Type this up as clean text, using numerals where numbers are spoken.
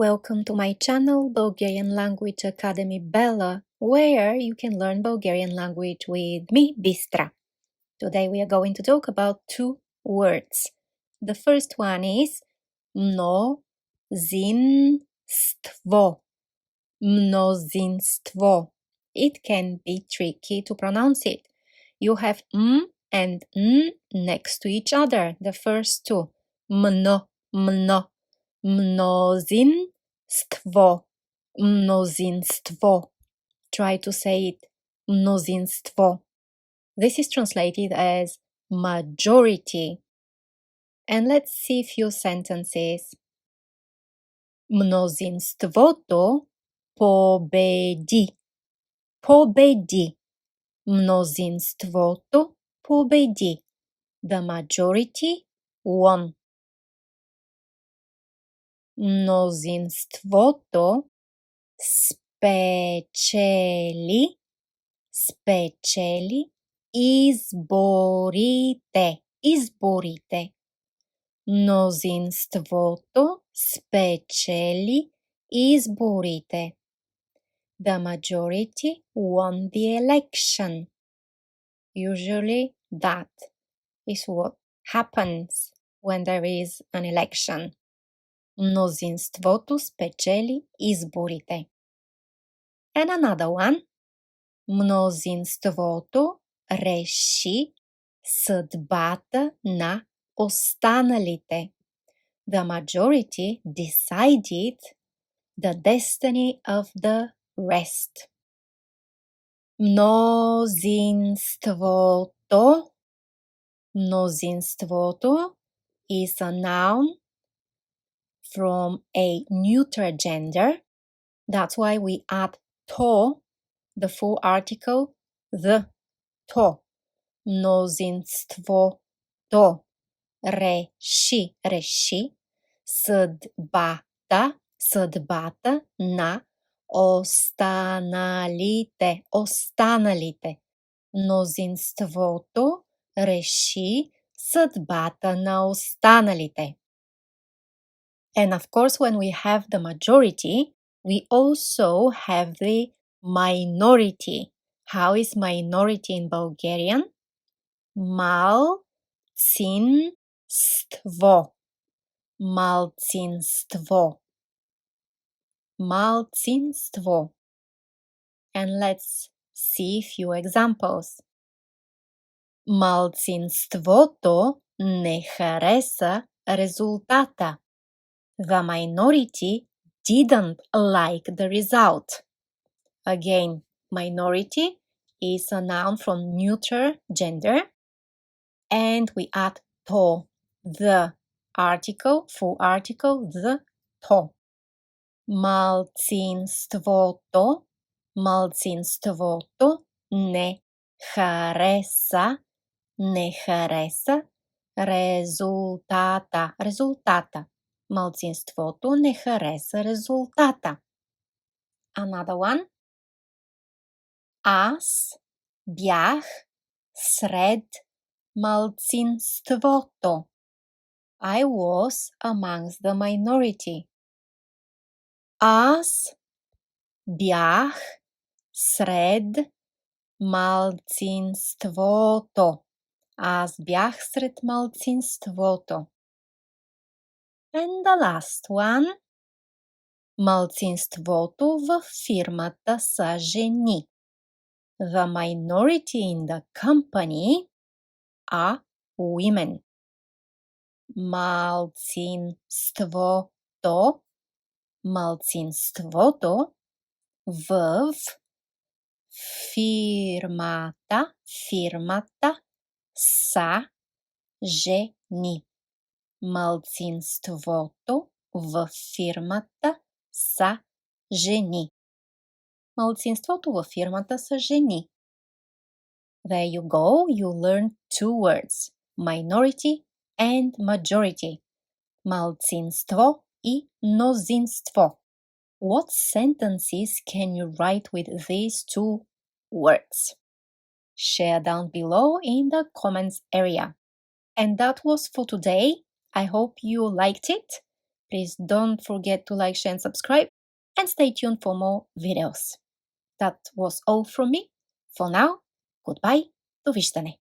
Welcome to my channel, Bulgarian Language Academy Bella, where you can learn Bulgarian language with me, Bistra. Today we are going to talk about two words. The first one is mnozинство. Mnozинство. It can be tricky to pronounce it. You have and n next to each other, the first two. Mno. Мнозинство. Мнозинство. Try to say it. Мнозинство. This is translated as majority. And let's see a few sentences. Мнозинството победи. Победи. Мнозинството победи. The majority won. Мнозинството спечели изборите. Мнозинството спечели изборите. The majority won the election. Usually that is what happens when there is an election. Мнозинството спечели изборите. And another one. Мнозинството реши съдбата на останалите. The majority decided the destiny of the rest. Мнозинството is a noun from a neuter gender. That's why we add to, the full article, the to. Мнозинството реши съдбата на останалите. Мнозинството реши съдбата на останалите. And of course, when we have the majority, we also have the minority. How is minority in Bulgarian? Малцинство. And let's see a few examples. Малцинството не хареса резултата. The minority didn't like the result. Again, minority is a noun from neuter gender, and we add to, the article, full article, the to. Малцинството не хареса резултата. Малцинството не хареса резултата. Another one. Аз бях сред малцинството. I was amongst the minority. Аз бях сред малцинството. Аз бях сред малцинството. And the last one. Малцинството в фирмата са жени. The minority in the company are women. Малцинството в фирмата са жени. Малцинството в фирмата са жени. Малцинството във фирмата са жени. There you go, you learned two words, minority and majority. Малцинство и мнозинство. What sentences can you write with these two words? Share down below in the comments area. And that was for today. I hope you liked it. Please don't forget to like, share and subscribe, and stay tuned for more videos. That was all from me. For now, goodbye, довиждане.